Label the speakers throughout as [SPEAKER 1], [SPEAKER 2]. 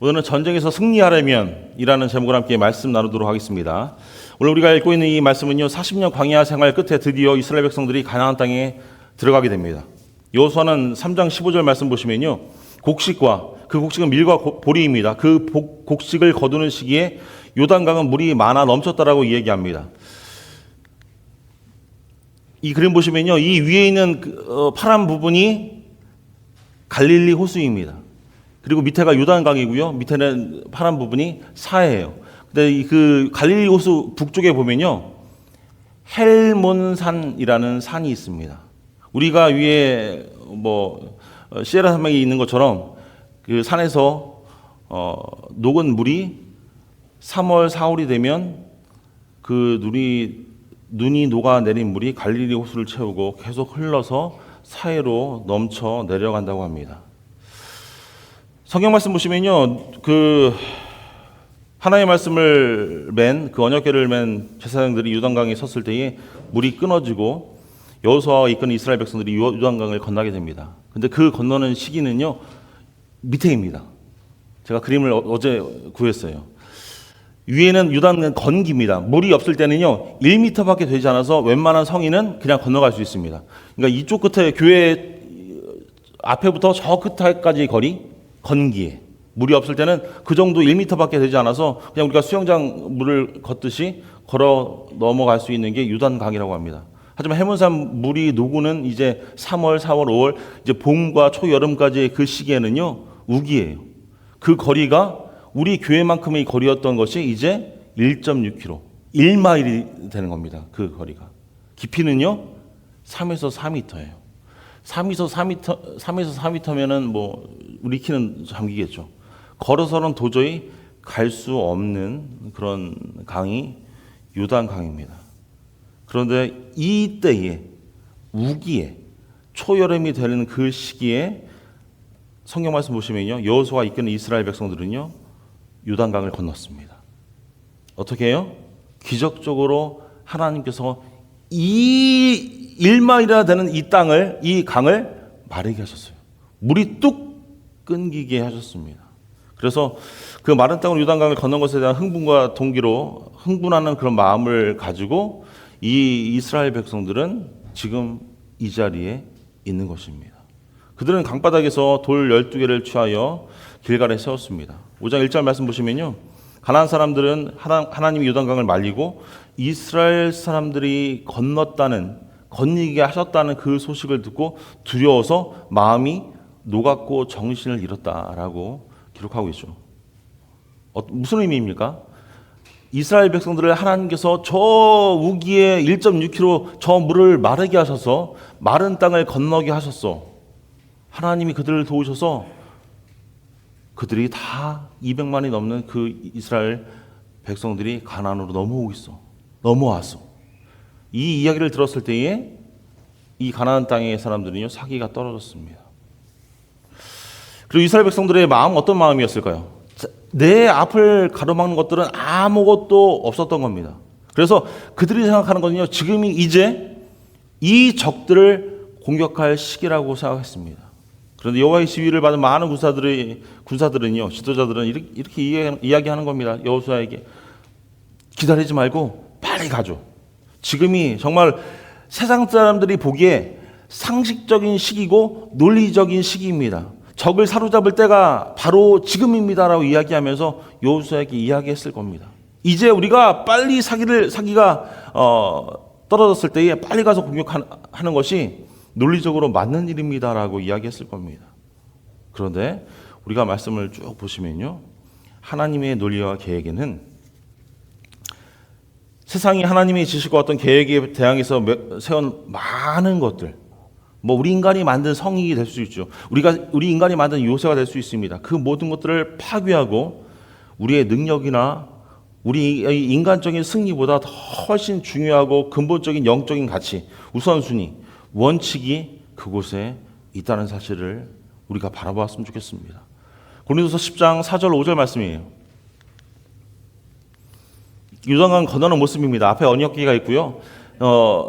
[SPEAKER 1] 오늘은 전쟁에서 승리하려면 이라는 제목으로 함께 말씀 나누도록 하겠습니다. 오늘 우리가 읽고 있는 이 말씀은요, 40년 광야 생활 끝에 드디어 이스라엘 백성들이 가나안 땅에 들어가게 됩니다. 여호수아는 3장 15절 말씀 보시면요, 곡식과 그 곡식은 밀과 보리입니다. 그 곡식을 거두는 시기에 요단강은 물이 많아 넘쳤다라고 이야기합니다. 이 그림 보시면요, 이 위에 있는 파란 부분이 갈릴리 호수입니다. 그리고 밑에가 요단강이고요, 밑에는 파란 부분이 사해예요. 근데 그 갈릴리 호수 북쪽에 보면요, 헬몬산이라는 산이 있습니다. 우리가 위에 시에라 산맥이 있는 것처럼 그 산에서 녹은 물이 3월, 4월이 되면 그 눈이 녹아내린 물이 갈릴리 호수를 채우고 계속 흘러서 사해로 넘쳐 내려간다고 합니다. 성경 말씀 보시면요, 그 하나님의 말씀을 그 언약궤를 맨 제사장들이 요단강에 섰을 때에 물이 끊어지고 여호수아와 이끄는 이스라엘 백성들이 요단강을 건너게 됩니다. 근데 그 건너는 시기는요, 밑에입니다. 제가 그림을 어제 구했어요. 위에는 요단 건기입니다. 물이 없을 때는요, 1m밖에 되지 않아서 웬만한 성인은 그냥 건너갈 수 있습니다. 그러니까 이쪽 끝에 교회 앞에부터 저 끝에까지 거리 건기에, 물이 없을 때는 그 정도 1m밖에 되지 않아서 그냥 우리가 수영장 물을 걷듯이 걸어 넘어갈 수 있는 게 요단강이라고 합니다. 하지만 해문산 물이 녹는 이제 3월, 4월, 5월 이제 봄과 초여름까지의 그 시기에는요, 우기예요. 그 거리가 우리 교회만큼의 거리였던 것이 이제 1.6km, 1마일이 되는 겁니다. 그 거리가. 깊이는요, 3에서 4m예요. 3에서 4m면은 우리 키는 잠기겠죠. 걸어서는 도저히 갈 수 없는 그런 강이 요단강입니다. 그런데 이때에 우기에 초여름이 되는 그 시기에 성경 말씀 보시면요, 여호수아가 이끄는 이스라엘 백성들은요, 요단강을 건넜습니다. 어떻게 해요? 기적적으로 하나님께서 이 1마일이나 되는 이 강을 마르게 하셨어요. 물이 뚝 끊기게 하셨습니다. 그래서 그 마른 땅으로 요단강을 건넌 것에 대한 흥분과 동기로 흥분하는 그런 마음을 가지고 이 이스라엘 백성들은 지금 이 자리에 있는 것입니다. 그들은 강바닥에서 돌 12개를 취하여 길갈에 세웠습니다. 5장 1절 말씀 보시면요, 가나안 사람들은 하나님이 요단강을 말리고 이스라엘 사람들이 건너게 하셨다는 그 소식을 듣고 두려워서 마음이 녹았고 정신을 잃었다라고 기록하고 있죠. 무슨 의미입니까? 이스라엘 백성들을 하나님께서 저 우기에 1.6km 저 물을 마르게 하셔서 마른 땅을 건너게 하셨어. 하나님이 그들을 도우셔서 그들이 다 200만이 넘는 그 이스라엘 백성들이 가나안으로 넘어왔어. 이 이야기를 들었을 때에 이 가나안 땅의 사람들은요, 사기가 떨어졌습니다. 그리고 이스라엘 백성들의 마음, 어떤 마음이었을까요? 내 앞을 가로막는 것들은 아무것도 없었던 겁니다. 그래서 그들이 생각하는 것은요, 지금이 이제 이 적들을 공격할 시기라고 생각했습니다. 그런데 여호와의 지휘를 받은 많은 군사들은요, 지도자들은 이렇게 이야기하는 겁니다. 여호수아에게 기다리지 말고 빨리 가죠. 지금이 정말 세상 사람들이 보기에 상식적인 시기고 논리적인 시기입니다. 적을 사로잡을 때가 바로 지금입니다라고 이야기하면서 여호수아에게 이야기했을 겁니다. 이제 우리가 빨리 사기가 떨어졌을 때에 빨리 가서 공격하는 것이 논리적으로 맞는 일입니다라고 이야기했을 겁니다. 그런데 우리가 말씀을 쭉 보시면요, 하나님의 논리와 계획에는 세상이 하나님의 지식과 어떤 계획에 대항해서 세운 많은 것들, 우리 인간이 만든 성이 될 수 있죠. 우리 인간이 만든 요새가 될 수 있습니다. 그 모든 것들을 파괴하고 우리의 능력이나 우리 인간적인 승리보다 훨씬 중요하고 근본적인 영적인 가치, 우선순위, 원칙이 그곳에 있다는 사실을 우리가 바라보았으면 좋겠습니다. 고린도서 10장 4절 5절 말씀이에요. 요단강 건너는 모습입니다. 앞에 언약궤가 있고요.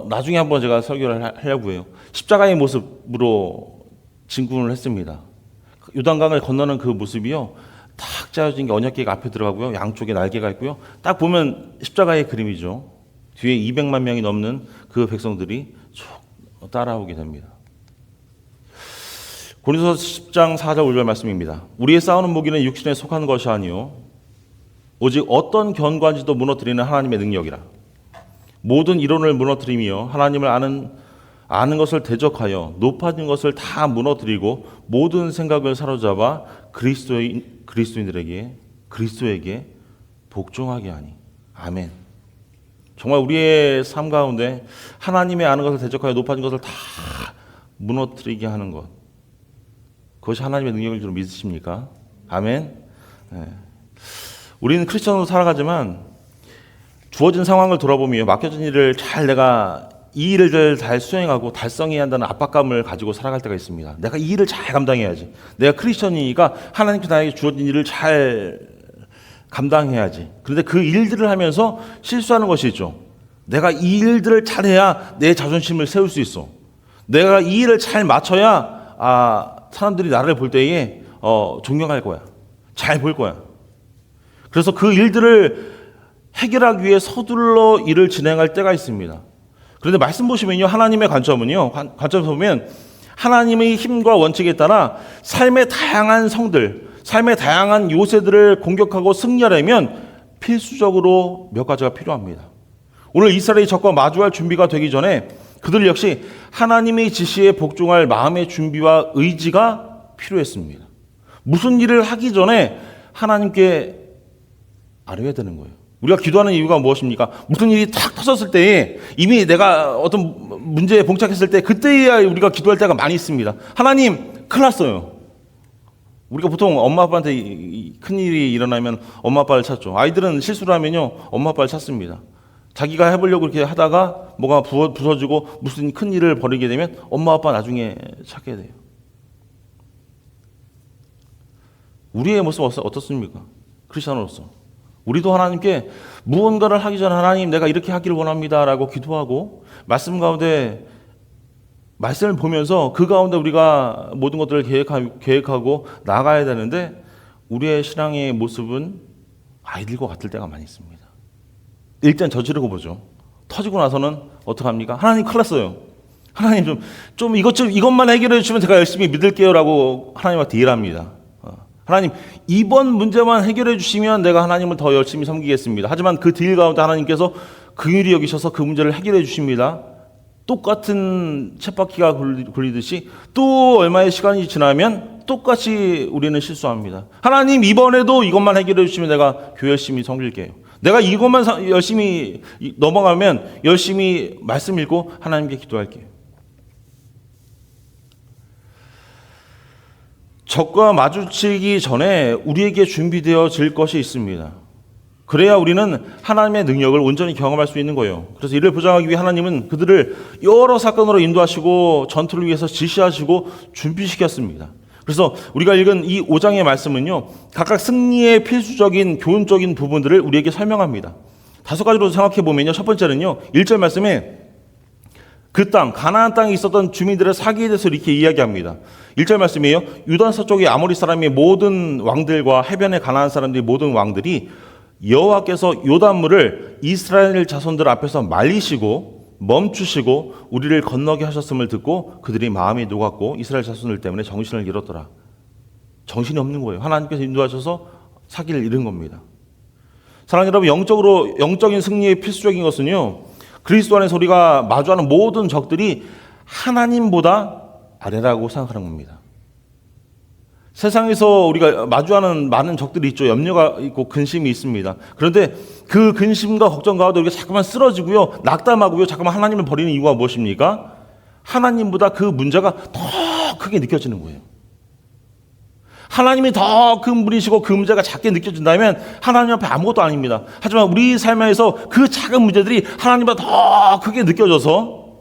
[SPEAKER 1] 나중에 한번 제가 설교를 하려고 해요. 십자가의 모습으로 진군을 했습니다. 요단강을 건너는 그 모습이요, 탁 짜여진 게 언약궤가 앞에 들어가고요. 양쪽에 날개가 있고요. 딱 보면 십자가의 그림이죠. 뒤에 200만 명이 넘는 그 백성들이 쭉 따라오게 됩니다. 고린도서 10장 4절 5절 말씀입니다. 우리의 싸우는 무기는 육신에 속한 것이 아니요 오직 어떤 견고한지도 무너뜨리는 하나님의 능력이라. 모든 이론을 무너뜨리며 하나님을 아는 것을 대적하여 높아진 것을 다 무너뜨리고 모든 생각을 사로잡아 그리스도에게 복종하게 하니. 아멘. 정말 우리의 삶 가운데 하나님의 아는 것을 대적하여 높아진 것을 다 무너뜨리게 하는 것, 그것이 하나님의 능력일 줄 믿으십니까? 아멘. 네. 우리는 크리스천으로 살아가지만 주어진 상황을 돌아보며 맡겨진 일을 내가 이 일을 잘 수행하고 달성해야 한다는 압박감을 가지고 살아갈 때가 있습니다. 내가 이 일을 잘 감당해야지. 내가 크리스천이니까 하나님께서 나에게 주어진 일을 잘 감당해야지. 그런데 그 일들을 하면서 실수하는 것이 있죠. 내가 이 일들을 잘해야 내 자존심을 세울 수 있어. 내가 이 일을 잘 맞춰야 사람들이 나를 볼 때에 존경할 거야. 잘 볼 거야. 그래서 그 일들을 해결하기 위해 서둘러 일을 진행할 때가 있습니다. 그런데 말씀 보시면요, 하나님의 관점은요, 관점에서 보면 하나님의 힘과 원칙에 따라 삶의 다양한 성들, 삶의 다양한 요새들을 공격하고 승리하려면 필수적으로 몇 가지가 필요합니다. 오늘 이스라엘이 적과 마주할 준비가 되기 전에 그들 역시 하나님의 지시에 복종할 마음의 준비와 의지가 필요했습니다. 무슨 일을 하기 전에 하나님께 아뢰야 되는 거예요. 우리가 기도하는 이유가 무엇입니까? 무슨 일이 탁 터졌을 때에 이미 내가 어떤 문제에 봉착했을 때 그때야 우리가 기도할 때가 많이 있습니다. 하나님, 큰일 났어요. 우리가 보통 엄마 아빠한테 큰일이 일어나면 엄마 아빠를 찾죠. 아이들은 실수를 하면요, 엄마 아빠를 찾습니다. 자기가 해보려고 이렇게 하다가 뭐가 부서지고 무슨 큰일을 벌이게 되면 엄마 아빠 나중에 찾게 돼요. 우리의 모습 어떻습니까? 크리스천으로서 우리도 하나님께 무언가를 하기 전에 하나님, 내가 이렇게 하기를 원합니다라고 기도하고 말씀 가운데 말씀을 보면서 그 가운데 우리가 모든 것들을 계획하고 나가야 되는데 우리의 신앙의 모습은 아이들과 같을 때가 많이 있습니다. 일단 저지르고 보죠. 터지고 나서는 어떡합니까? 하나님, 큰일 났어요. 하나님 좀 이것만 해결해 주시면 제가 열심히 믿을게요라고 하나님과 딜합니다. 하나님, 이번 문제만 해결해 주시면 내가 하나님을 더 열심히 섬기겠습니다. 하지만 그 딜 가운데 하나님께서 긍휼히 여기셔서 그 문제를 해결해 주십니다. 똑같은 쳇바퀴가 굴리듯이 또 얼마의 시간이 지나면 똑같이 우리는 실수합니다. 하나님, 이번에도 이것만 해결해 주시면 내가 교회 열심히 섬길게요. 내가 이것만 열심히 넘어가면 열심히 말씀 읽고 하나님께 기도할게요. 적과 마주치기 전에 우리에게 준비되어질 것이 있습니다. 그래야 우리는 하나님의 능력을 온전히 경험할 수 있는 거예요. 그래서 이를 보장하기 위해 하나님은 그들을 여러 사건으로 인도하시고 전투를 위해서 지시하시고 준비시켰습니다. 그래서 우리가 읽은 이 5장의 말씀은요, 각각 승리의 필수적인 교훈적인 부분들을 우리에게 설명합니다. 5가지로 생각해 보면요, 첫 번째는요, 1절 말씀에 그 땅, 가나안 땅에 있었던 주민들의 사기에 대해서 이렇게 이야기합니다. 1절 말씀이에요. 유다 서쪽의 아모리 사람의 모든 왕들과 해변의 가나안 사람들의 모든 왕들이 여호와께서 요단물을 이스라엘 자손들 앞에서 말리시고 멈추시고 우리를 건너게 하셨음을 듣고 그들이 마음이 녹았고 이스라엘 자손들 때문에 정신을 잃었더라. 정신이 없는 거예요. 하나님께서 인도하셔서 사기를 잃은 겁니다. 사랑하는 여러분, 영적인 승리의 필수적인 것은요, 그리스도 안에서 우리가 마주하는 모든 적들이 하나님보다 아래라고 생각하는 겁니다. 세상에서 우리가 마주하는 많은 적들이 있죠. 염려가 있고 근심이 있습니다. 그런데 그 근심과 걱정 가운데 우리가 자꾸만 쓰러지고요, 낙담하고요, 자꾸만 하나님을 버리는 이유가 무엇입니까? 하나님보다 그 문제가 더 크게 느껴지는 거예요. 하나님이 더 큰 분이시고 그 문제가 작게 느껴진다면 하나님 앞에 아무것도 아닙니다. 하지만 우리 삶에서 그 작은 문제들이 하나님보다 더 크게 느껴져서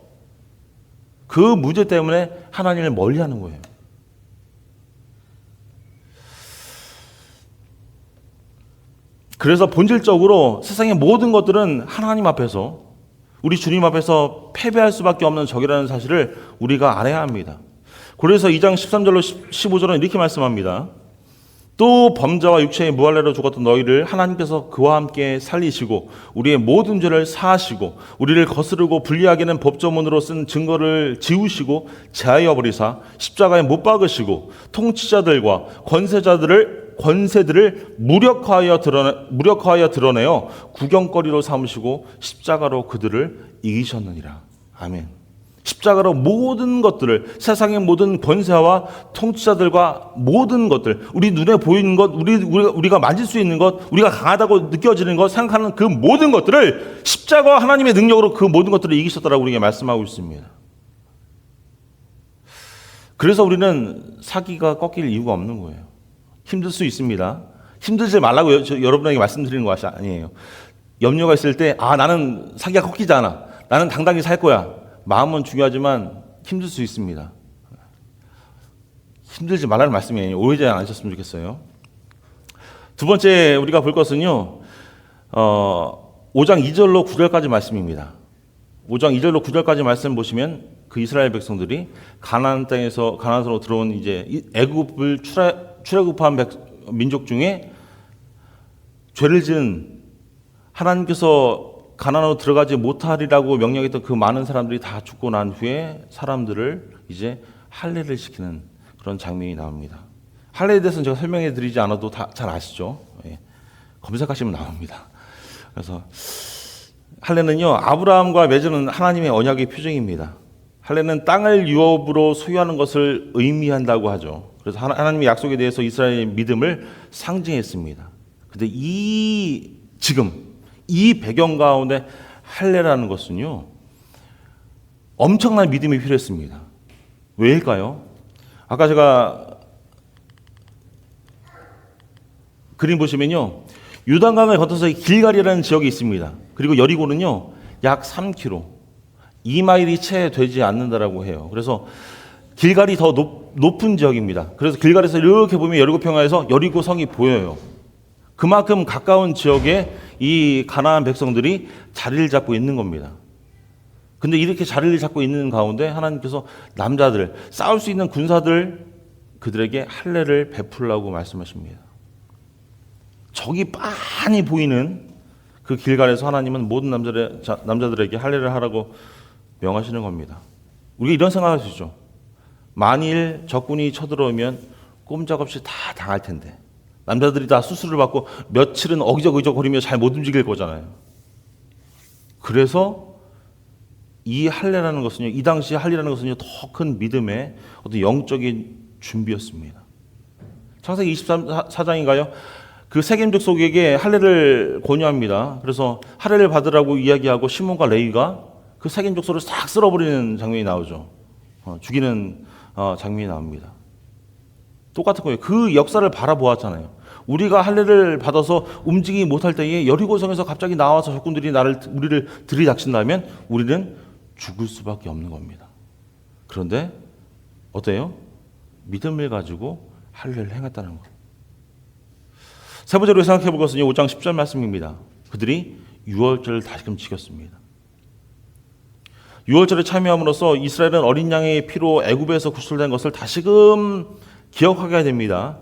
[SPEAKER 1] 그 문제 때문에 하나님을 멀리하는 거예요. 그래서 본질적으로 세상의 모든 것들은 하나님 앞에서, 우리 주님 앞에서 패배할 수밖에 없는 적이라는 사실을 우리가 알아야 합니다. 그래서 2장 13절로 15절은 이렇게 말씀합니다. 또 범죄와 육체의 무할례로 죽었던 너희를 하나님께서 그와 함께 살리시고 우리의 모든 죄를 사하시고 우리를 거스르고 불리하게 하는 법조문으로 쓴 증거를 지우시고 제하여 버리사 십자가에 못 박으시고 통치자들과 권세들을 무력화하여 드러내어 구경거리로 삼으시고 십자가로 그들을 이기셨느니라. 아멘. 십자가로 모든 것들을, 세상의 모든 권세와 통치자들과 모든 것들, 우리 눈에 보이는 것, 우리가 만질 수 있는 것, 우리가 강하다고 느껴지는 것, 생각하는 그 모든 것들을 십자가와 하나님의 능력으로 그 모든 것들을 이기셨다라고 우리에게 말씀하고 있습니다. 그래서 우리는 사기가 꺾일 이유가 없는 거예요. 힘들 수 있습니다. 힘들지 말라고 여러분에게 말씀드리는 것이 아니에요. 염려가 있을 때, 나는 사기가 꺾이지 않아. 나는 당당히 살 거야. 마음은 중요하지만 힘들 수 있습니다. 힘들지 말라는 말씀이 아니에요. 오해지 않으셨으면 좋겠어요. 두 번째 우리가 볼 것은요, 5장 2절로 9절까지 말씀입니다. 5장 2절로 9절까지 말씀 보시면 그 이스라엘 백성들이 가나안 땅으로 들어온 이제 애굽을 출애굽한 민족 중에 죄를 지은, 하나님께서 가나안으로 들어가지 못하리라고 명령했던 그 많은 사람들이 다 죽고 난 후에 사람들을 이제 할례를 시키는 그런 장면이 나옵니다. 할례에 대해서는 제가 설명해 드리지 않아도 다 잘 아시죠? 검색하시면 나옵니다. 그래서 할례는요, 아브라함과 맺은 하나님의 언약의 표징입니다. 할례는 땅을 유업으로 소유하는 것을 의미한다고 하죠. 그래서 하나님의 약속에 대해서 이스라엘의 믿음을 상징했습니다. 근데 지금 이 배경 가운데 할례라는 것은요, 엄청난 믿음이 필요했습니다. 왜일까요? 아까 제가 그림 보시면요, 요단강을 건너서 길갈이라는 지역이 있습니다. 그리고 여리고는요, 약 3km, 2마일이 채 되지 않는다라고 해요. 그래서 길갈이 더 높은 지역입니다. 그래서 길갈에서 이렇게 보면 여리고 평야에서 여리고 성이 보여요. 그만큼 가까운 지역에 이 가나안 백성들이 자리를 잡고 있는 겁니다. 근데 이렇게 자리를 잡고 있는 가운데 하나님께서 남자들, 싸울 수 있는 군사들, 그들에게 할례를 베풀라고 말씀하십니다. 적이 빤히 보이는 그 길갈에서 하나님은 모든 남자들에게 할례를 하라고 명하시는 겁니다. 우리가 이런 생각할 수 있죠. 만일 적군이 쳐들어오면 꼼짝없이 다 당할 텐데, 남자들이 다 수술을 받고 며칠은 어기적거리며 잘 못 움직일 거잖아요. 그래서 이 할례라는 것은요, 이 당시 할례라는 것은요, 더 큰 믿음의 어떤 영적인 준비였습니다. 창세기 24장인가요? 그 세겜 족속에게 할례를 권유합니다. 그래서 할례를 받으라고 이야기하고 시몬과 레위가 그 세겜 족속을 싹 쓸어버리는 장면이 나오죠. 죽이는 장면이 나옵니다. 똑같은 거예요. 그 역사를 바라보았잖아요. 우리가 할례를 받아서 움직이지 못할 때에 여리고성에서 갑자기 나와서 적군들이 우리를 들이닥친다면 우리는 죽을 수밖에 없는 겁니다. 그런데 어때요? 믿음을 가지고 할례를 행했다는 것. 세 번째로 생각해 볼 것은 5장 10절 말씀입니다. 그들이 유월절을 다시금 지켰습니다. 유월절에 참여함으로써 이스라엘은 어린 양의 피로 애굽에서 구출된 것을 다시금 기억하게 됩니다.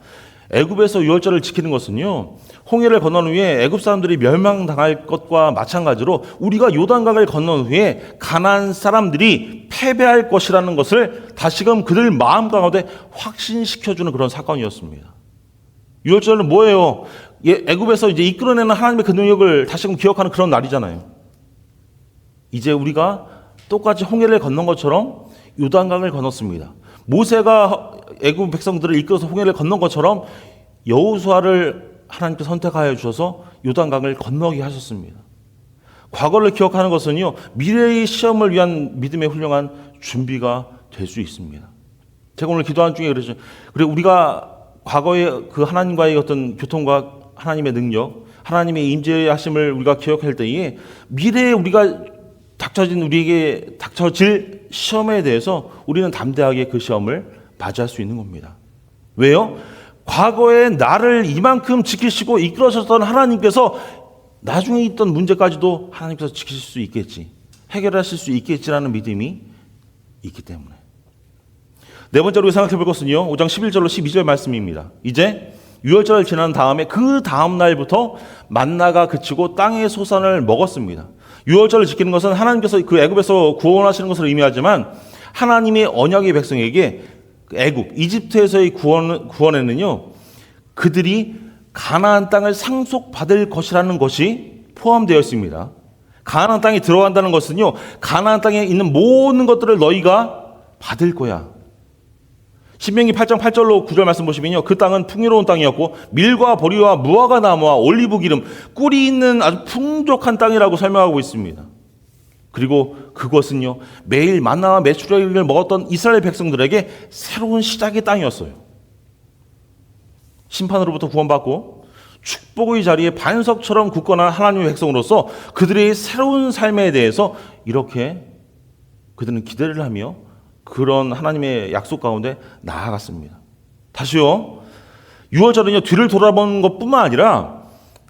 [SPEAKER 1] 애굽에서 유월절을 지키는 것은요, 홍해를 건넌 후에 애굽 사람들이 멸망당할 것과 마찬가지로 우리가 요단강을 건넌 후에 가나안 사람들이 패배할 것이라는 것을 다시금 그들 마음 가운데 확신시켜주는 그런 사건이었습니다. 유월절은 뭐예요? 애굽에서 이제 이끌어내는 하나님의 그 능력을 다시금 기억하는 그런 날이잖아요. 이제 우리가 똑같이 홍해를 건넌 것처럼 요단강을 건넜습니다. 모세가 애굽 백성들을 이끌어서 홍해를 건넌 것처럼 여호수아를 하나님께 선택하여 주셔서 요단강을 건너게 하셨습니다. 과거를 기억하는 것은요, 미래의 시험을 위한 믿음의 훌륭한 준비가 될 수 있습니다. 제가 오늘 기도하는 중에 그랬죠. 그리고 우리가 과거의 그 하나님과의 어떤 교통과 하나님의 능력, 하나님의 임재하심을 우리가 기억할 때에 미래에 우리에게 닥쳐질 시험에 대해서 우리는 담대하게 그 시험을 맞이할 수 있는 겁니다. 왜요? 과거에 나를 이만큼 지키시고 이끌어주셨던 하나님께서 나중에 있던 문제까지도 하나님께서 지키실 수 있겠지, 해결하실 수 있겠지라는 믿음이 있기 때문에. 네 번째로 생각해 볼 것은요, 5장 11절로 12절 말씀입니다. 이제 유월절을 지난 다음에 그 다음 날부터 만나가 그치고 땅의 소산을 먹었습니다. 유월절을 지키는 것은 하나님께서 그 애굽에서 구원하시는 것을 의미하지만 하나님의 언약의 백성에게 애굽, 이집트에서의 구원에는요, 그들이 가나안 땅을 상속받을 것이라는 것이 포함되어 있습니다. 가나안 땅에 들어간다는 것은요, 가나안 땅에 있는 모든 것들을 너희가 받을 거야. 신명기 8장 8절로 9절 말씀 보시면요, 그 땅은 풍요로운 땅이었고 밀과 보리와 무화과 나무와 올리브 기름, 꿀이 있는 아주 풍족한 땅이라고 설명하고 있습니다. 그리고 그것은요, 매일 만나와 메추라기를 먹었던 이스라엘 백성들에게 새로운 시작의 땅이었어요. 심판으로부터 구원받고 축복의 자리에 반석처럼 굳건한 하나님의 백성으로서 그들의 새로운 삶에 대해서 이렇게 그들은 기대를 하며 그런 하나님의 약속 가운데 나아갔습니다. 다시요, 유월절은요, 뒤를 돌아보는 것뿐만 아니라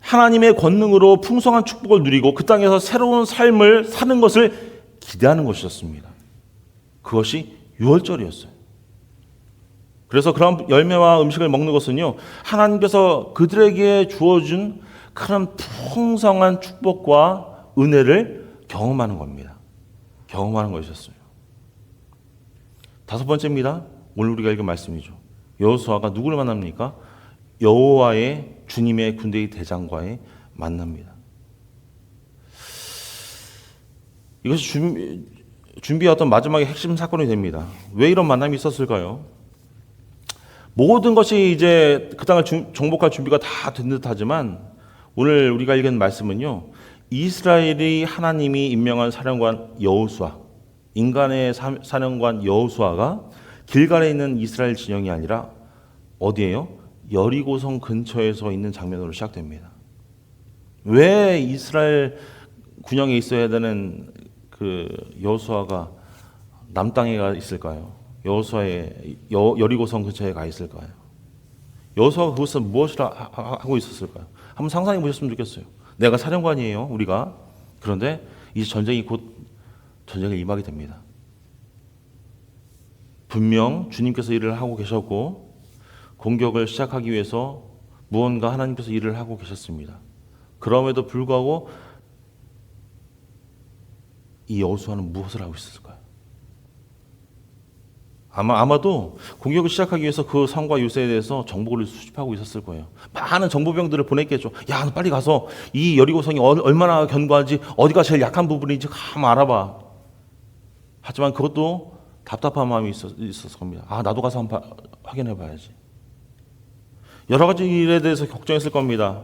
[SPEAKER 1] 하나님의 권능으로 풍성한 축복을 누리고 그 땅에서 새로운 삶을 사는 것을 기대하는 것이었습니다. 그것이 유월절이었어요. 그래서 그런 열매와 음식을 먹는 것은요, 하나님께서 그들에게 주어준 그런 풍성한 축복과 은혜를 경험하는 겁니다. 경험하는 것이었어요. 다섯 번째입니다. 오늘 우리가 읽은 말씀이죠. 여호수아가 누구를 만납니까? 여호와의 주님의 군대의 대장과의 만납니다. 이것이 준비했던 마지막의 핵심 사건이 됩니다. 왜 이런 만남이 있었을까요? 모든 것이 이제 그 땅을 정복할 준비가 다 된 듯하지만 오늘 우리가 읽은 말씀은요, 이스라엘이 하나님이 임명한 사령관 여호수아, 인간의 사령관 여호수아가 길갈에 있는 이스라엘 진영이 아니라 어디예요? 여리고성 근처에서 있는 장면으로 시작됩니다. 왜 이스라엘 군영에 있어야 되는 그 여호수아가 남땅에 가 있을까요? 여호수아의 여리고성 근처에 가 있을까요? 여호수아가 그것을 무엇을 하고 있었을까요? 한번 상상해 보셨으면 좋겠어요. 내가 사령관이에요, 우리가. 그런데 이제 전쟁이 곧 전쟁에 임하게 됩니다. 분명 주님께서 일을 하고 계셨고 공격을 시작하기 위해서 무언가 하나님께서 일을 하고 계셨습니다. 그럼에도 불구하고 이 여호수아는 무엇을 하고 있었을까요? 아마도 공격을 시작하기 위해서 그 성과 요새에 대해서 정보를 수집하고 있었을 거예요. 많은 정보병들을 보냈겠죠. 야, 너 빨리 가서 이 여리고성이 얼마나 견고한지, 어디가 제일 약한 부분인지 한번 알아봐. 하지만 그것도 답답한 마음이 있었을 겁니다. 아, 나도 가서 한번 확인해 봐야지. 여러 가지 일에 대해서 걱정했을 겁니다.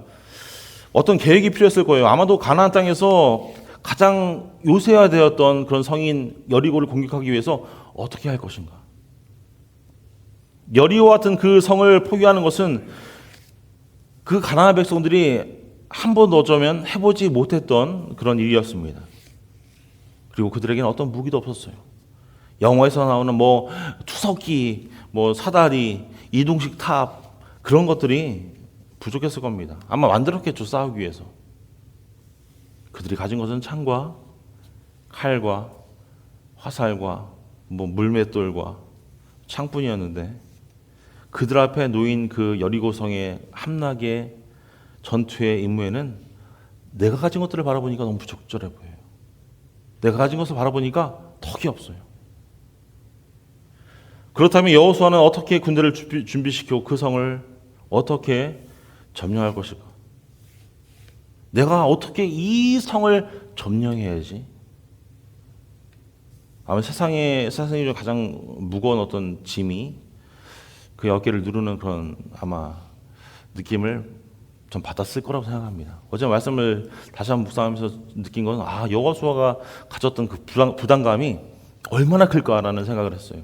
[SPEAKER 1] 어떤 계획이 필요했을 거예요. 아마도 가나안 땅에서 가장 요새화되었던 그런 성인 여리고를 공격하기 위해서 어떻게 할 것인가. 여리고 같은 그 성을 포기하는 것은 그 가나안 백성들이 한 번 어쩌면 해보지 못했던 그런 일이었습니다. 그리고 그들에게는 어떤 무기도 없었어요. 영화에서 나오는 뭐 투석기, 뭐 사다리, 이동식 탑, 그런 것들이 부족했을 겁니다. 아마 만들었겠죠, 싸우기 위해서. 그들이 가진 것은 창과 칼과 화살과 뭐 물맷돌과 창뿐이었는데 그들 앞에 놓인 그 여리고성의 함락의 전투의 임무에는 내가 가진 것들을 바라보니까 너무 부적절해 보여요. 내가 가진 것을 바라보니까 덕이 없어요. 그렇다면 여호수아는 어떻게 군대를 준비시키고 그 성을 어떻게 점령할 것일까? 내가 어떻게 이 성을 점령해야지? 아마 세상에 중 가장 무거운 어떤 짐이 그 어깨를 누르는 그런 아마 느낌을 좀 받았을 거라고 생각합니다. 어제 말씀을 다시 한번 묵상하면서 느낀 건 여호수아가 가졌던 그 부담감이 얼마나 클까라는 생각을 했어요.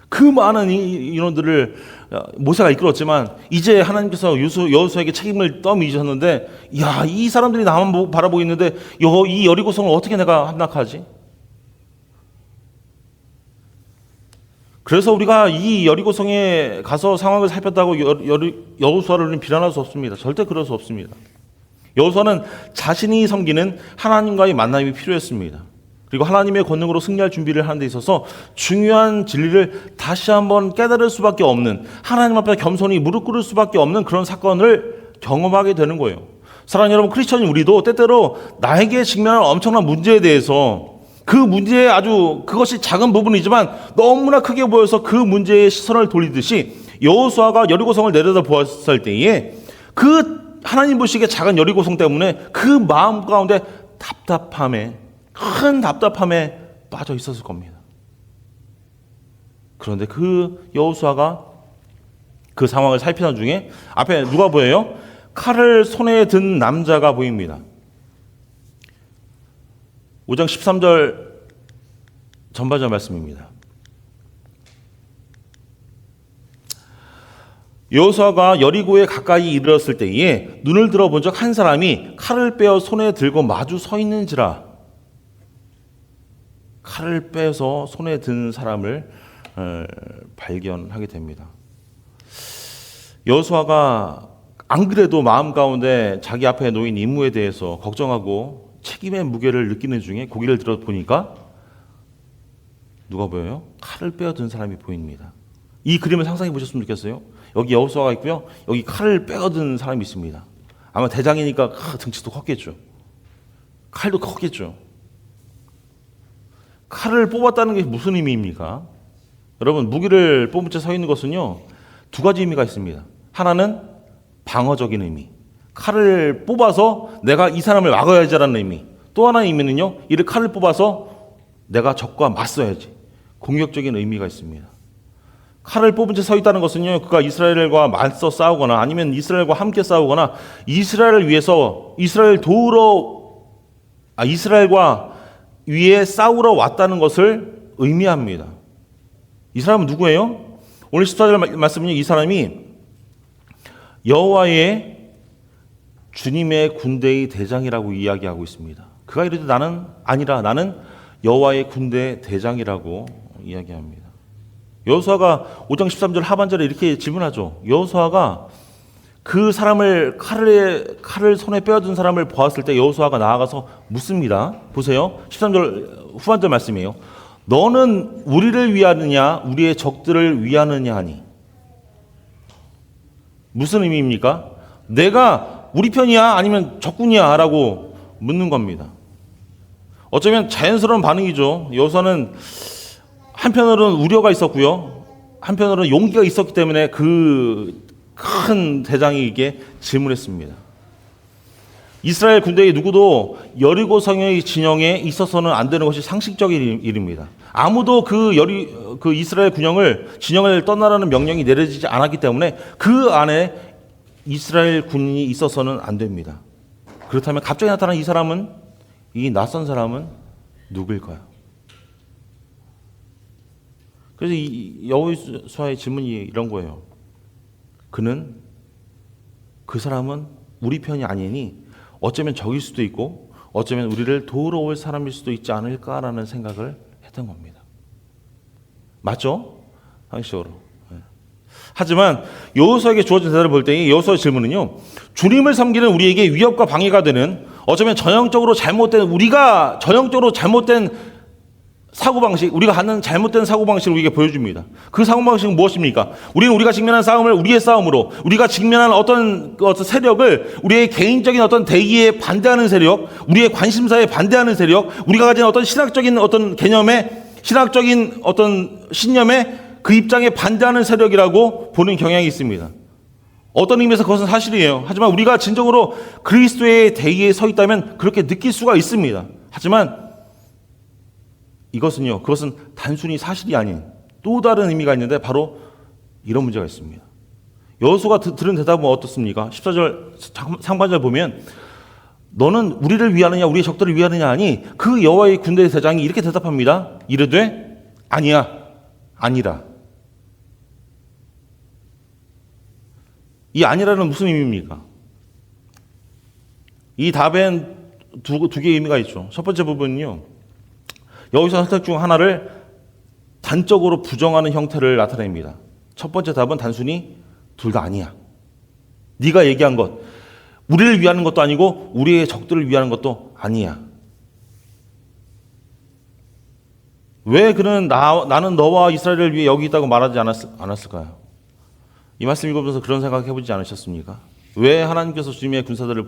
[SPEAKER 1] 그 많은 인원들을 모세가 이끌었지만 이제 하나님께서 여호수아에게 책임을 떠미셨는데 이 사람들이 나만 바라보고 있는데 이 여리고성을 어떻게 내가 함락하지? 그래서 우리가 이 여리고성에 가서 상황을 살폈다고 여호수아를 비난할 수 없습니다. 절대 그럴 수 없습니다. 여호수아는 자신이 섬기는 하나님과의 만남이 필요했습니다. 그리고 하나님의 권능으로 승리할 준비를 하는 데 있어서 중요한 진리를 다시 한번 깨달을 수밖에 없는, 하나님 앞에 겸손히 무릎 꿇을 수밖에 없는 그런 사건을 경험하게 되는 거예요. 사랑하는 여러분, 크리스천인 우리도 때때로 나에게 직면한 엄청난 문제에 대해서 그 문제에 아주 그것이 작은 부분이지만 너무나 크게 보여서 그 문제에 시선을 돌리듯이 여호수아가 여리고성을 내려다보았을 때에 그 하나님 보시기에 작은 여리고성 때문에 그 마음 가운데 큰 답답함에 빠져 있었을 겁니다. 그런데 그 여호수아가 그 상황을 살피는 중에 앞에 누가 보여요? 칼을 손에 든 남자가 보입니다. 5장 13절 전반절 말씀입니다. 여호수아가 여리고에 가까이 이르렀을 때에 눈을 들어본 적 한 사람이 칼을 빼어 손에 들고 마주 서 있는지라. 칼을 빼서 손에 든 사람을 발견하게 됩니다. 여호수아가 안 그래도 마음 가운데 자기 앞에 놓인 임무에 대해서 걱정하고 책임의 무게를 느끼는 중에 고개를 들어 보니까 누가 보여요? 칼을 빼어든 사람이 보입니다. 이 그림을 상상해 보셨으면 좋겠어요. 여기 여호수아가 있고요. 여기 칼을 빼어든 사람이 있습니다. 아마 대장이니까 등치도 컸겠죠. 칼도 컸겠죠. 칼을 뽑았다는 게 무슨 의미입니까? 여러분, 무기를 뽑은 채 서 있는 것은요, 두 가지 의미가 있습니다. 하나는 방어적인 의미, 칼을 뽑아서 내가 이 사람을 막아야지라는 의미. 또 하나의 의미는요, 이를 칼을 뽑아서 내가 적과 맞서야지, 공격적인 의미가 있습니다. 칼을 뽑은 채 서 있다는 것은요, 그가 이스라엘과 맞서 싸우거나 아니면 이스라엘과 함께 싸우거나 이스라엘을 위해서 이스라엘과 위에 싸우러 왔다는 것을 의미합니다. 이 사람은 누구예요? 오늘 14절 말씀은요, 이 사람이 여호와의 주님의 군대의 대장이라고 이야기하고 있습니다. 그가 이르되 나는 여호와의 군대 대장이라고 이야기합니다. 여호수아가 5장 13절 하반절에 이렇게 질문하죠. 여호수아가 그 사람을 칼을 손에 빼어든 사람을 보았을 때 여호수아가 나아가서 묻습니다. 보세요. 13절 후반절 말씀이에요. 너는 우리를 위하느냐 우리의 적들을 위하느냐 하니. 무슨 의미입니까? 내가 우리 편이야 아니면 적군이야 라고 묻는 겁니다. 어쩌면 자연스러운 반응이죠. 여호수아는 한편으로는 우려가 있었고요, 한편으로는 용기가 있었기 때문에 그 큰 대장에게 질문했습니다. 이스라엘 군대의 누구도 여리고성의 진영에 있어서는 안 되는 것이 상식적인 일입니다. 아무도 그 이스라엘 진영을 떠나라는 명령이 내려지지 않았기 때문에 그 안에 이스라엘 군인이 있어서는 안 됩니다. 그렇다면 갑자기 나타난 이 낯선 사람은 누구일까요? 그래서 이 여호수아의 질문이 이런 거예요. 그 사람은 우리 편이 아니니 어쩌면 적일 수도 있고 어쩌면 우리를 도우러 올 사람일 수도 있지 않을까라는 생각을 했던 겁니다. 맞죠? 상식적으로. 하지만 여호수아에게 주어진 대답을 볼 때 여호수아의 질문은요, 주님을 섬기는 우리에게 위협과 방해가 되는, 어쩌면 우리가 전형적으로 잘못된 사고방식, 우리가 갖는 잘못된 사고방식을 우리에게 보여줍니다. 그 사고방식은 무엇입니까? 우리가 직면한 싸움을 우리의 싸움으로, 우리가 직면한 어떤 세력을 우리의 개인적인 어떤 대의에 반대하는 세력, 우리의 관심사에 반대하는 세력, 우리가 가진 어떤 신학적인 어떤 개념에, 신학적인 어떤 신념에 그 입장에 반대하는 세력이라고 보는 경향이 있습니다. 어떤 의미에서 그것은 사실이에요. 하지만 우리가 진정으로 그리스도의 대의에 서 있다면 그렇게 느낄 수가 있습니다. 하지만 그것은 단순히 사실이 아닌 또 다른 의미가 있는데 바로 이런 문제가 있습니다. 여호수아가 들은 대답은 어떻습니까? 14절 상반절 보면 너는 우리를 위하느냐 우리의 적들을 위하느냐 하니 그 여호와의 군대 대장이 이렇게 대답합니다. 이르되 아니라. 이 아니라는 무슨 의미입니까? 이 답엔 두 개의 의미가 있죠. 첫 번째 부분은요, 여기서 선택 중 하나를 단적으로 부정하는 형태를 나타냅니다. 첫 번째 답은 단순히 둘 다 아니야. 네가 얘기한 것, 우리를 위하는 것도 아니고 우리의 적들을 위하는 것도 아니야. 왜 그는 나는 너와 이스라엘을 위해 여기 있다고 말하지 않았을까요? 이 말씀 읽으면서 그런 생각 해보지 않으셨습니까? 왜 하나님께서 주님의 군사들을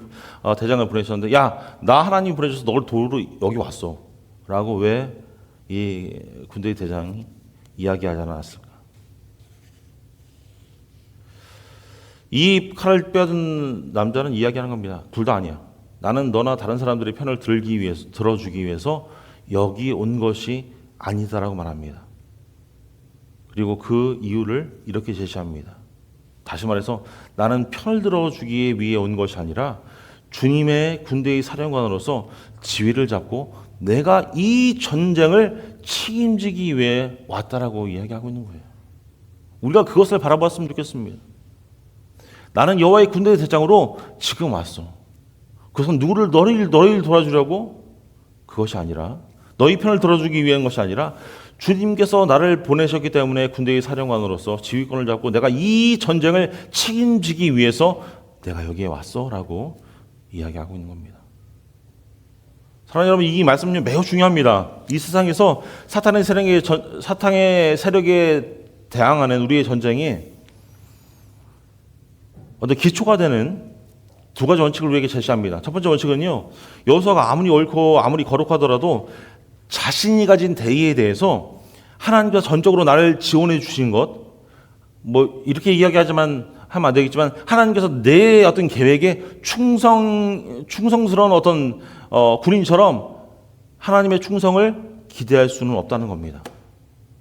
[SPEAKER 1] 대장을 보내셨는데 야, 나 하나님 보내셔서 너를 도우러 여기 왔어 라고 왜 이 군대의 대장이 이야기하지 않았을까? 이 칼을 빼앗은 남자는 이야기하는 겁니다. 둘 다 아니야. 나는 너나 다른 사람들의 편을 들어주기 위해서 여기 온 것이 아니다라고 말합니다. 그리고 그 이유를 이렇게 제시합니다. 다시 말해서 나는 편을 들어주기 위해 온 것이 아니라 주님의 군대의 사령관으로서 지휘를 잡고 내가 이 전쟁을 책임지기 위해 왔다라고 이야기하고 있는 거예요. 우리가 그것을 바라봤으면 좋겠습니다. 나는 여호와의 군대의 대장으로 지금 왔어. 그것은 너희를 도와주려고 그것이 아니라 너희 편을 들어주기 위한 것이 아니라 주님께서 나를 보내셨기 때문에 군대의 사령관으로서 지휘권을 잡고 내가 이 전쟁을 책임지기 위해서 내가 여기에 왔어라고 이야기하고 있는 겁니다. 사랑하는 여러분, 이 말씀은 매우 중요합니다. 이 세상에서 사탄의 세력에 대항하는 우리의 전쟁이 어떤 기초가 되는 두 가지 원칙을 우리에게 제시합니다. 첫 번째 원칙은요, 여호수아가 아무리 옳고 아무리 거룩하더라도 자신이 가진 대의에 대해서 하나님께서 전적으로 나를 지원해 주신 것, 뭐 이렇게 이야기하면 안 되겠지만 하나님께서 내 어떤 계획에 충성스러운 어떤 군인처럼 하나님의 충성을 기대할 수는 없다는 겁니다.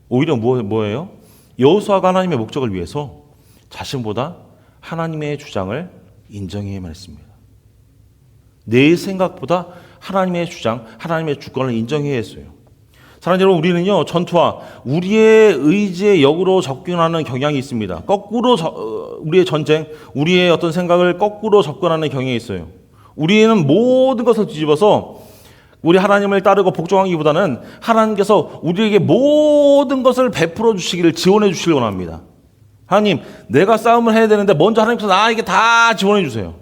[SPEAKER 1] 오히려 뭐예요? 여호수아가 하나님의 목적을 위해서 자신보다 하나님의 주장을 인정해야만 했습니다. 내 생각보다 하나님의 주장, 하나님의 주권을 인정해야 했어요. 사랑하는 여러분, 우리는요, 전투와 우리의 의지의 역으로 접근하는 경향이 있습니다. 거꾸로 우리의 전쟁, 우리의 어떤 생각을 거꾸로 접근하는 경향이 있어요. 우리는 모든 것을 뒤집어서 우리 하나님을 따르고 복종하기보다는 하나님께서 우리에게 모든 것을 베풀어 주시기를 지원해 주시길 원합니다. 하나님, 내가 싸움을 해야 되는데 먼저 하나님께서 나에게 다 지원해 주세요.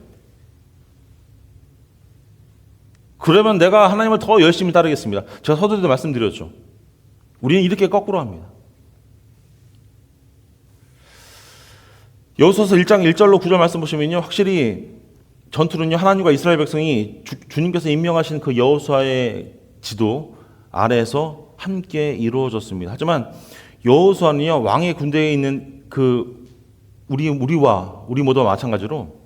[SPEAKER 1] 그러면 내가 하나님을 더 열심히 따르겠습니다. 제가 서두에도 말씀드렸죠. 우리는 이렇게 거꾸로 합니다. 여호수아서 1장 1절로 9절 말씀 보시면요, 확실히 전투는요, 하나님과 이스라엘 백성이 주님께서 임명하신 그 여호수아의 지도 아래에서 함께 이루어졌습니다. 하지만 여호수아는요, 왕의 군대에 있는 우리 모두와 마찬가지로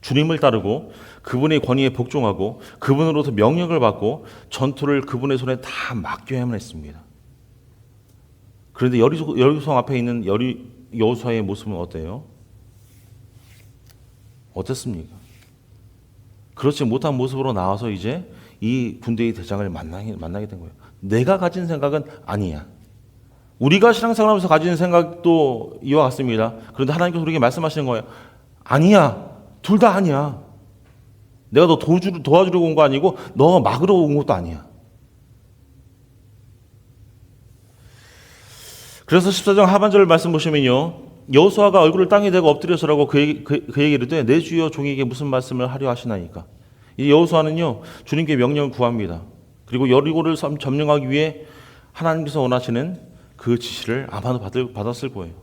[SPEAKER 1] 주님을 따르고 그분의 권위에 복종하고 그분으로부터 명령을 받고 전투를 그분의 손에 다 맡겨야만 했습니다. 그런데 여리고성 앞에 있는 여호수아의 모습은 어때요? 어땠습니까? 그렇지 못한 모습으로 나와서 이제 이 군대의 대장을 만나게 된 거예요. 내가 가진 생각은 아니야. 우리가 신앙생활하면서 가지는 생각도 이와 같습니다. 그런데 하나님께서 우리에게 말씀하시는 거예요. 아니야. 둘 다 아니야. 내가 너 도와주려고 온 거 아니고 너 막으러 온 것도 아니야. 그래서 14장 하반절 말씀 보시면요, 여호수아가 얼굴을 땅에 대고 엎드려서라고 그 얘기를 돼. 내 주여 종에게 무슨 말씀을 하려 하시나이까. 이 여호수아는요, 주님께 명령을 구합니다. 그리고 여리고를 점령하기 위해 하나님께서 원하시는 그 지시를 아마도 받았을 거예요.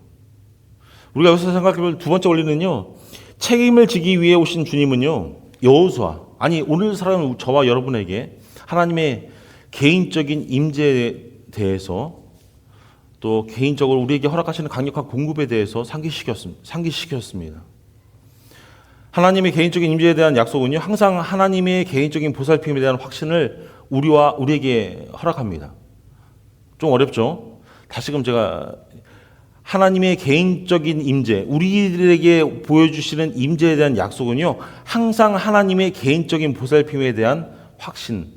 [SPEAKER 1] 우리가 여기서 생각해볼 두 번째 원리는요, 책임을 지기 위해 오신 주님은요, 여호수아, 아니 오늘 살아가는 저와 여러분에게 하나님의 개인적인 임재에 대해서 또 개인적으로 우리에게 허락하시는 강력한 공급에 대해서 상기시켰습니다. 하나님의 개인적인 임재에 대한 약속은요, 항상 하나님의 개인적인 보살핌에 대한 확신을 우리에게 허락합니다. 좀 어렵죠? 다시금 제가 하나님의 개인적인 임재, 우리들에게 보여주시는 임재에 대한 약속은요, 항상 하나님의 개인적인 보살핌에 대한 확신,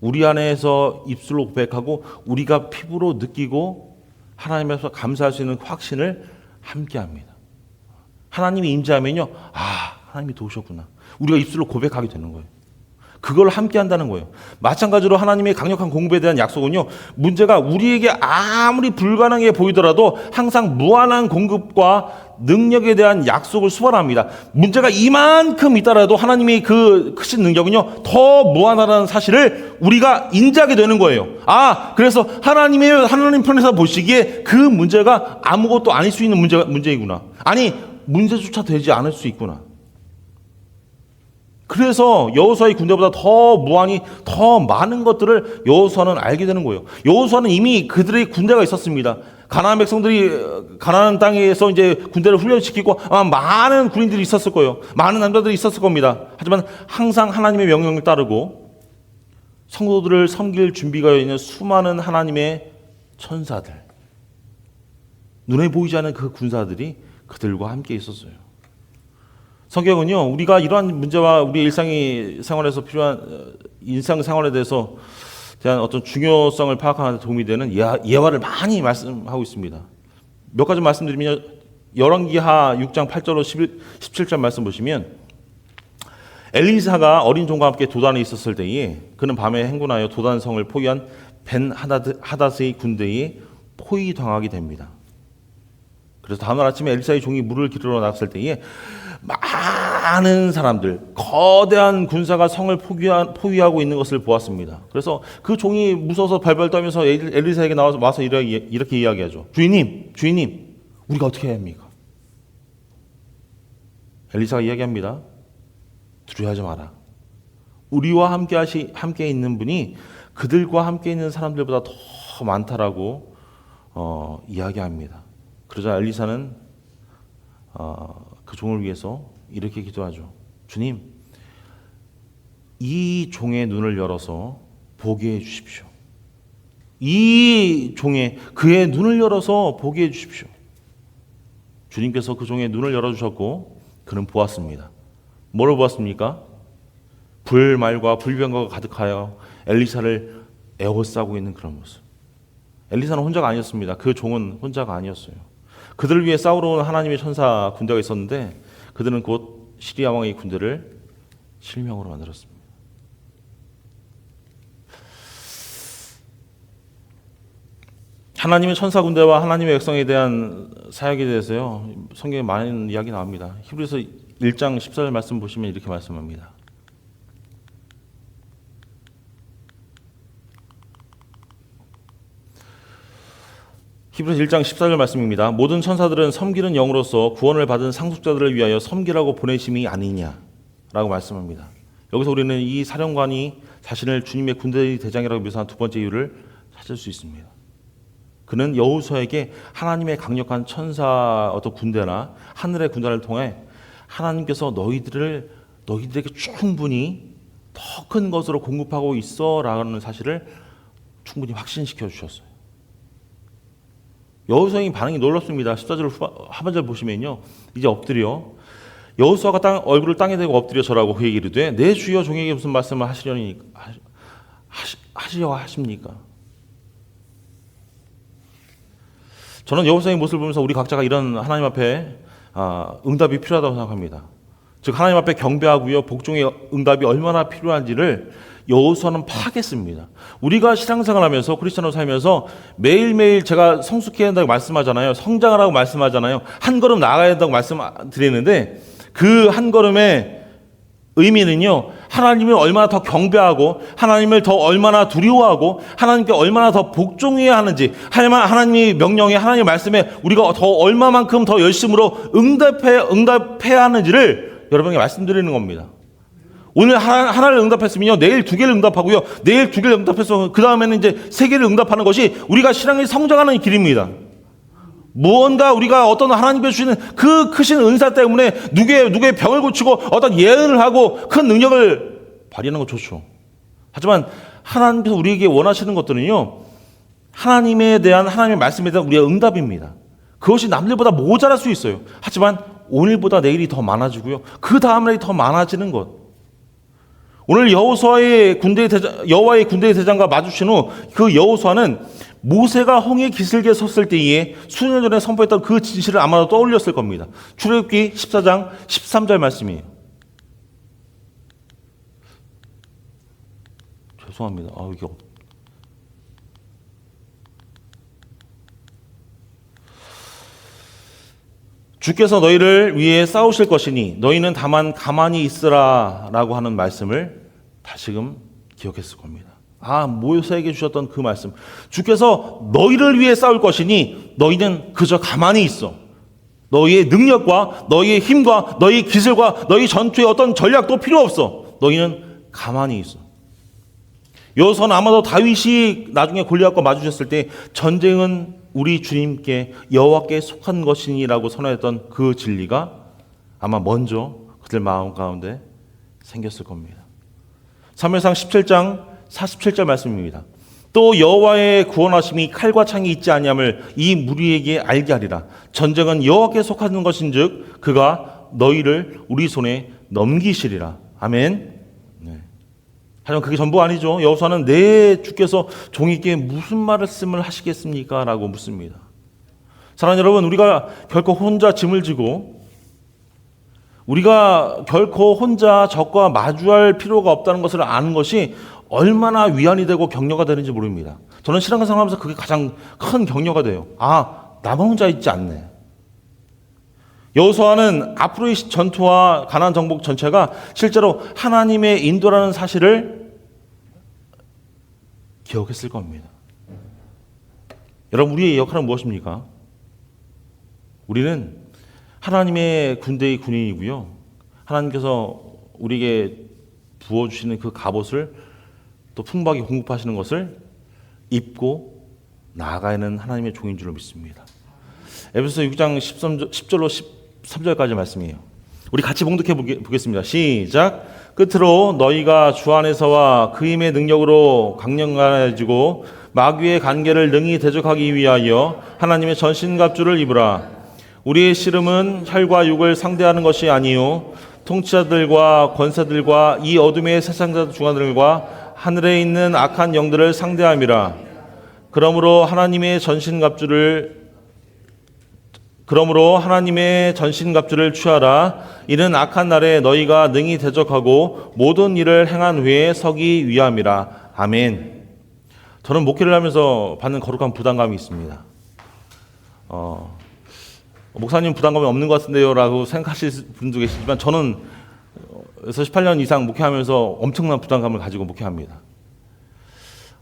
[SPEAKER 1] 우리 안에서 입술로 고백하고 우리가 피부로 느끼고 하나님 앞에서 감사할 수 있는 확신을 함께합니다. 하나님이 임재하면요, 아, 하나님이 도우셨구나. 우리가 입술로 고백하게 되는 거예요. 그걸 함께 한다는 거예요. 마찬가지로 하나님의 강력한 공급에 대한 약속은요, 문제가 우리에게 아무리 불가능해 보이더라도 항상 무한한 공급과 능력에 대한 약속을 수반합니다. 문제가 이만큼 있더라도 하나님의 그 크신 능력은요, 더 무한하다는 사실을 우리가 인지하게 되는 거예요. 그래서 하나님 편에서 보시기에 그 문제가 아무것도 아닐 수 있는 문제이구나. 아니, 문제조차 되지 않을 수 있구나. 그래서 여호수아의 군대보다 더 무한히 더 많은 것들을 여호수아는 알게 되는 거예요. 여호수아는 이미 그들의 군대가 있었습니다. 가나안 백성들이 가나안 땅에서 이제 군대를 훈련시키고 아마 많은 군인들이 있었을 거예요. 많은 남자들이 있었을 겁니다. 하지만 항상 하나님의 명령을 따르고 성도들을 섬길 준비가 있는 수많은 하나님의 천사들, 눈에 보이지 않는 그 군사들이 그들과 함께 있었어요. 성경은요, 우리가 이러한 문제와 우리 일상생활에서 필요한 일상생활에 대해서 대한 어떤 중요성을 파악하는 데 도움이 되는 예화를 많이 말씀하고 있습니다. 몇 가지 말씀드리면, 열왕기하 6장 8절로 17절 말씀 보시면, 엘리사가 어린 종과 함께 도단에 있었을 때에 그는 밤에 행군하여 도단성을 포위한 벤 하닷의 군대에 포위당하게 됩니다. 그래서 다음날 아침에 엘리사의 종이 물을 기르러 나갔을 때에 많은 사람들, 거대한 군사가 성을 포위하고 있는 것을 보았습니다. 그래서 그 종이 무서워서 발발 떨면서 엘리사에게 와서 이렇게 이야기하죠. 주인님, 우리가 어떻게 해야 합니까? 엘리사가 이야기합니다. 두려워하지 마라. 우리와 함께 있는 분이 그들과 함께 있는 사람들보다 더 많다라고 이야기합니다. 그러자 엘리사는 그 종을 위해서 이렇게 기도하죠. 주님, 이 종의 눈을 열어서 보게 해 주십시오. 그의 눈을 열어서 보게 해 주십시오. 주님께서 그 종의 눈을 열어주셨고 그는 보았습니다. 뭐를 보았습니까? 불말과 불병거가 가득하여 엘리사를 에워싸고 있는 그런 모습. 엘리사는 혼자가 아니었습니다. 그 종은 혼자가 아니었어요. 그들을 위해 싸우러 온 하나님의 천사 군대가 있었는데 그들은 곧 시리아 왕의 군대를 실명으로 만들었습니다. 하나님의 천사 군대와 하나님의 백성에 대한 사역에 대해서요, 성경에 많은 이야기 나옵니다. 히브리서 1장 14절 말씀 보시면 이렇게 말씀합니다. 히브리서 1장 14절 말씀입니다. 모든 천사들은 섬기는 영으로서 구원을 받은 상속자들을 위하여 섬기라고 보내심이 아니냐라고 말씀합니다. 여기서 우리는 이 사령관이 자신을 주님의 군대의 대장이라고 묘사한 두 번째 이유를 찾을 수 있습니다. 그는 여호수아에게 하나님의 강력한 천사 어떤 군대나 하늘의 군대를 통해 하나님께서 너희들에게 충분히 더 큰 것으로 공급하고 있어라는 사실을 충분히 확신시켜 주셨어요. 여호수아의 반응이 놀랍습니다. 14절 하반절 보시면요, 이제 엎드려 여호수아가 얼굴을 땅에 대고 엎드려 절하고 그에게 이르되 내 주여 종에게 무슨 말씀을 하시려 하십니까? 저는 여호수아의 모습을 보면서 우리 각자가 이런 하나님 앞에 응답이 필요하다고 생각합니다. 즉 하나님 앞에 경배하고요, 복종의 응답이 얼마나 필요한지를 여호수아는 파악했습니다. 우리가 신앙생활하면서 크리스천으로 살면서 매일매일 제가 성숙해야 한다고 말씀하잖아요. 성장하라고 말씀하잖아요. 한 걸음 나아가야 한다고 말씀드리는데 그 한 걸음의 의미는요, 하나님을 얼마나 더 경배하고 하나님을 더 얼마나 두려워하고 하나님께 얼마나 더 복종해야 하는지, 하나님의 명령에 하나님의 말씀에 우리가 더 얼마만큼 더 열심으로 응답해야 하는지를 여러분에게 말씀드리는 겁니다. 오늘 하나를 응답했으면요, 내일 두 개를 응답하고요, 내일 두 개를 응답해서 그 다음에는 이제 세 개를 응답하는 것이 우리가 신앙이 성장하는 길입니다. 무언가 우리가 어떤 하나님께서 주시는 그 크신 은사 때문에 누구의 병을 고치고 어떤 예언을 하고 큰 능력을 발휘하는 건 좋죠. 하지만 하나님께서 우리에게 원하시는 것들은요, 하나님의 말씀에 대한 우리의 응답입니다. 그것이 남들보다 모자랄 수 있어요. 하지만 오늘보다 내일이 더 많아지고요, 그 다음날이 더 많아지는 것. 오늘 여호와의 군대의 대장과 마주친 후 그 여호수아는 모세가 홍해 기슭에 섰을 때에 수년 전에 선포했던 그 진실을 아마도 떠올렸을 겁니다. 출애굽기 14장 13절 말씀이에요. 죄송합니다. 이게 주께서 너희를 위해 싸우실 것이니 너희는 다만 가만히 있으라라고 하는 말씀을 다시금 기억했을 겁니다. 모세에게 주셨던 그 말씀. 주께서 너희를 위해 싸울 것이니 너희는 그저 가만히 있어. 너희의 능력과 너희의 힘과 너희의 기술과 너희 전투의 어떤 전략도 필요 없어. 너희는 가만히 있어. 여호수아는 아마도 다윗이 나중에 골리앗과 마주쳤을 때 전쟁은 우리 주님께 여호와께 속한 것이니라고 선언했던 그 진리가 아마 먼저 그들 마음 가운데 생겼을 겁니다. 사무엘상 17장 47절 말씀입니다. 또 여호와의 구원하심이 칼과 창이 있지 아니함을 이 무리에게 알게 하리라. 전쟁은 여호와께 속하는 것인즉 그가 너희를 우리 손에 넘기시리라. 아멘. 하지만 그게 전부 아니죠. 여호수아는 내 주께서 종에게 무슨 말씀을 하시겠습니까? 라고 묻습니다. 사랑하는 여러분, 우리가 결코 혼자 짐을 지고 우리가 결코 혼자 적과 마주할 필요가 없다는 것을 아는 것이 얼마나 위안이 되고 격려가 되는지 모릅니다. 저는 신앙생활 하면서 그게 가장 큰 격려가 돼요. 나만 혼자 있지 않네. 여호수아는 앞으로의 전투와 가나안 정복 전체가 실제로 하나님의 인도라는 사실을 기억했을 겁니다. 여러분, 우리의 역할은 무엇입니까? 우리는 하나님의 군대의 군인이고요. 하나님께서 우리에게 부어주시는 그 갑옷을 또 풍부하게 공급하시는 것을 입고 나아가야 하는 하나님의 종인 줄로 믿습니다. 에베소서 6장 10절로 13절까지 말씀이에요. 우리 같이 봉독해 보겠습니다. 시작. 끝으로 너희가 주 안에서와 그 힘의 능력으로 강력해지고 마귀의 관계를 능히 대적하기 위하여 하나님의 전신갑주를 입으라. 우리의 씨름은 혈과 육을 상대하는 것이 아니요 통치자들과 권세들과 이 어둠의 세상 중앙들과 하늘에 있는 악한 영들을 상대함이라. 그러므로 하나님의 전신갑주를 취하라. 이는 악한 날에 너희가 능히 대적하고 모든 일을 행한 후에 서기 위함이라. 아멘. 저는 목회를 하면서 받는 거룩한 부담감이 있습니다. 목사님 부담감이 없는 것 같은데요 라고 생각하실 분도 계시지만 저는 18년 이상 목회하면서 엄청난 부담감을 가지고 목회합니다.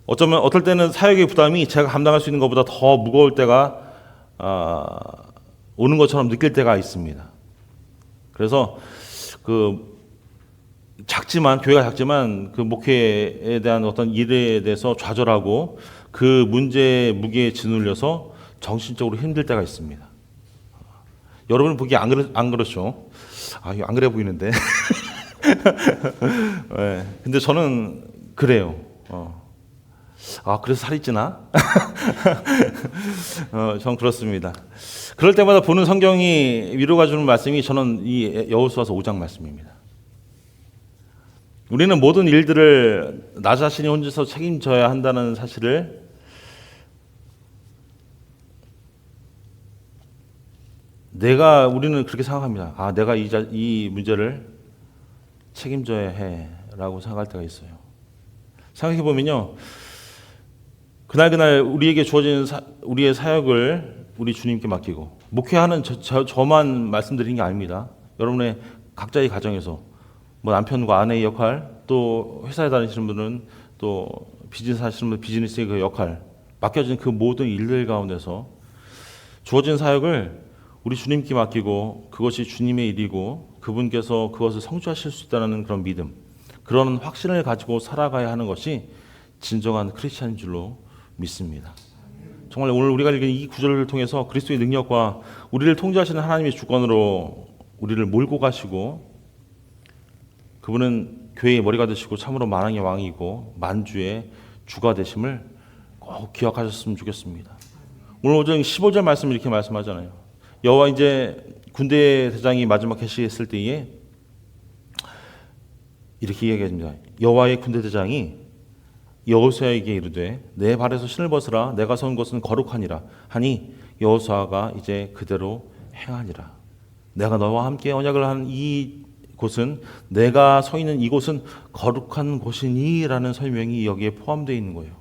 [SPEAKER 1] 어떨 때는 사역의 부담이 제가 감당할 수 있는 것보다 더 무거울 때가 오는 것처럼 느낄 때가 있습니다. 그래서 교회가 작지만 그 목회에 대한 어떤 일에 대해서 좌절하고 그 문제에 무게에 짓눌려서 정신적으로 힘들 때가 있습니다. 여러분 보기에 안 그렇죠? 안 그래 보이는데. 네, 근데 저는 그래요. 그래서 살이 찌나? 전 그렇습니다. 그럴 때마다 보는 성경이 위로가 주는 말씀이 저는 이 여호수아서 5장 말씀입니다. 우리는 모든 일들을 나 자신이 혼자서 책임져야 한다는 사실을 우리는 그렇게 생각합니다. 내가 이 문제를 책임져야 해라고 생각할 때가 있어요. 생각해 보면요, 그날 우리에게 주어진 우리의 사역을 우리 주님께 맡기고 목회하는 저만 말씀드리는 게 아닙니다. 여러분의 각자의 가정에서 남편과 아내의 역할, 또 회사에 다니시는 분은 또 비즈니스 하시는 분 비즈니스의 그 역할, 맡겨진 그 모든 일들 가운데서 주어진 사역을 우리 주님께 맡기고 그것이 주님의 일이고 그분께서 그것을 성취하실 수 있다는 그런 믿음, 그런 확신을 가지고 살아가야 하는 것이 진정한 크리스찬인 줄로 믿습니다. 정말 오늘 우리가 읽은 이 구절을 통해서 그리스도의 능력과 우리를 통제하시는 하나님의 주권으로 우리를 몰고 가시고 그분은 교회의 머리가 되시고 참으로 만왕의 왕이고 만주의 주가 되심을 꼭 기억하셨으면 좋겠습니다. 오늘 오전 15절 말씀 이렇게 말씀하잖아요. 여호와 이제 군대 대장이 마지막 계시했을 때에 이렇게 이야기합니다. 여호와의 군대 대장이 여호수아에게 이르되 내 발에서 신을 벗으라. 내가 선 곳은 거룩하니라 하니 여호수아가 이제 그대로 행하니라. 내가 너와 함께 언약을 한 이 곳은 내가 서 있는 이곳은 거룩한 곳이니라는 설명이 여기에 포함되어 있는 거예요.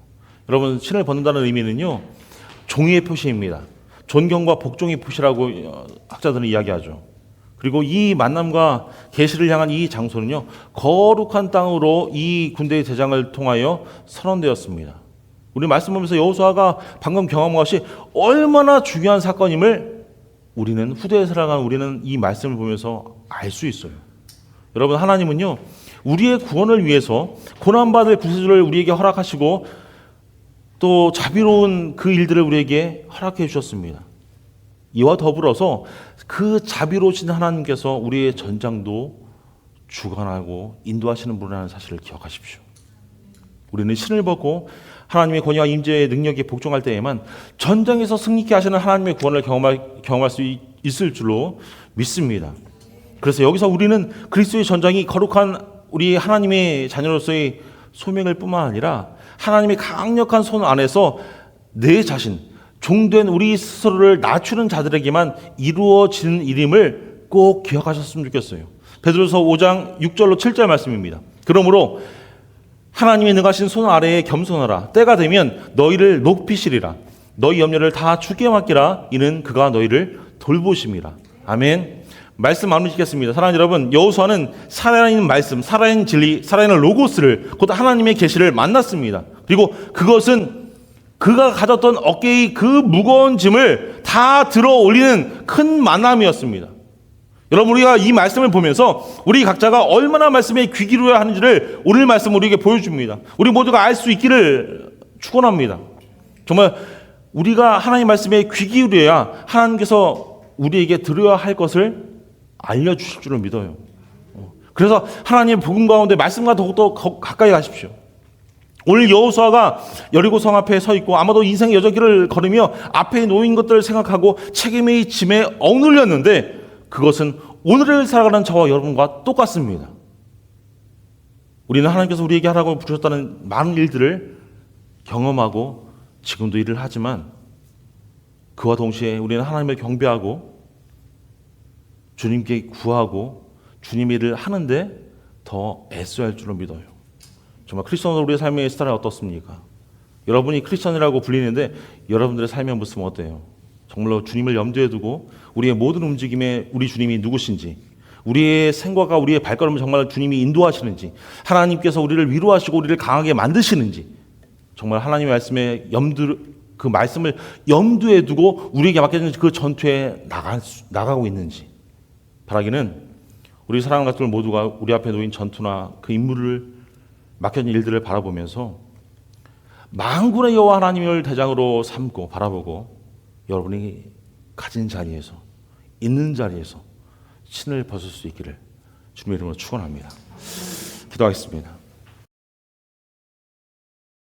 [SPEAKER 1] 여러분, 신을 벗는다는 의미는요, 종의의 표시입니다. 존경과 복종의 표시라고 학자들은 이야기하죠. 그리고 이 만남과 계시를 향한 이 장소는요, 거룩한 땅으로 이 군대의 대장을 통하여 선언되었습니다. 우리 말씀 보면서 여호수아가 방금 경험한 것이 얼마나 중요한 사건임을 우리는, 후대에 살아가는 우리는 이 말씀을 보면서 알 수 있어요. 여러분, 하나님은요, 우리의 구원을 위해서 고난받을 구세주를 우리에게 허락하시고 또 자비로운 그 일들을 우리에게 허락해 주셨습니다. 이와 더불어서 그 자비로우신 하나님께서 우리의 전장도 주관하고 인도하시는 분이라는 사실을 기억하십시오. 우리는 신을 벗고 하나님의 권위와 임재의 능력에 복종할 때에만 전장에서 승리케 하시는 하나님의 구원을 경험할 수 있을 줄로 믿습니다. 그래서 여기서 우리는 그리스도의 전장이 거룩한 우리 하나님의 자녀로서의 소명일 뿐만 아니라 하나님의 강력한 손 안에서 내 자신, 종된 우리 스스로를 낮추는 자들에게만 이루어지는 일임을 꼭 기억하셨으면 좋겠어요. 베드로서 5장 6절로 7절 말씀입니다. 그러므로 하나님이 능하신 손 아래에 겸손하라. 때가 되면 너희를 높이시리라. 너희 염려를 다 주께 맡기라. 이는 그가 너희를 돌보심이라. 아멘. 말씀 나누시겠습니다. 사랑하는 여러분, 여호수아는 살아있는 말씀, 살아있는 진리, 살아있는 로고스를, 곧 하나님의 계시를 만났습니다. 그리고 그것은 그가 가졌던 어깨의 그 무거운 짐을 다 들어 올리는 큰 만남이었습니다. 여러분, 우리가 이 말씀을 보면서 우리 각자가 얼마나 말씀에 귀 기울여야 하는지를 오늘 말씀 우리에게 보여줍니다. 우리 모두가 알 수 있기를 축원합니다. 정말 우리가 하나님 말씀에 귀 기울여야 하나님께서 우리에게 들어야 할 것을 알려주실 줄을 믿어요. 그래서 하나님의 복음 가운데 말씀과 더욱더 가까이 가십시오. 오늘 여호수아가 여리고 성 앞에 서 있고 아마도 인생의 여정길을 걸으며 앞에 놓인 것들을 생각하고 책임의 짐에 억눌렸는데 그것은 오늘을 살아가는 저와 여러분과 똑같습니다. 우리는 하나님께서 우리에게 하라고 부르셨다는 많은 일들을 경험하고 지금도 일을 하지만 그와 동시에 우리는 하나님을 경배하고 주님께 구하고 주님의 일을 하는데 더 애써야 할 줄로 믿어요. 정말 크리스천으로 우리의 삶의 스타일은 어떻습니까? 여러분이 크리스천이라고 불리는데 여러분들의 삶의 모습은 어때요? 정말로 주님을 염두에 두고 우리의 모든 움직임에 우리 주님이 누구신지, 우리의 생각과 우리의 발걸음을 정말 주님이 인도하시는지, 하나님께서 우리를 위로하시고 우리를 강하게 만드시는지, 정말 하나님의 말씀에 그 말씀을 염두에 두고 우리에게 맡겨진 그 전투에 나가고 있는지, 바라기는 우리 사랑하는 가족들 모두가 우리 앞에 놓인 전투나 그 임무를 맡겨진 일들을 바라보면서 만군의 여호와 하나님을 대장으로 삼고 바라보고 여러분이 가진 자리에서, 있는 자리에서 신을 벗을 수 있기를 주님의 이름으로 축원합니다. 기도하겠습니다.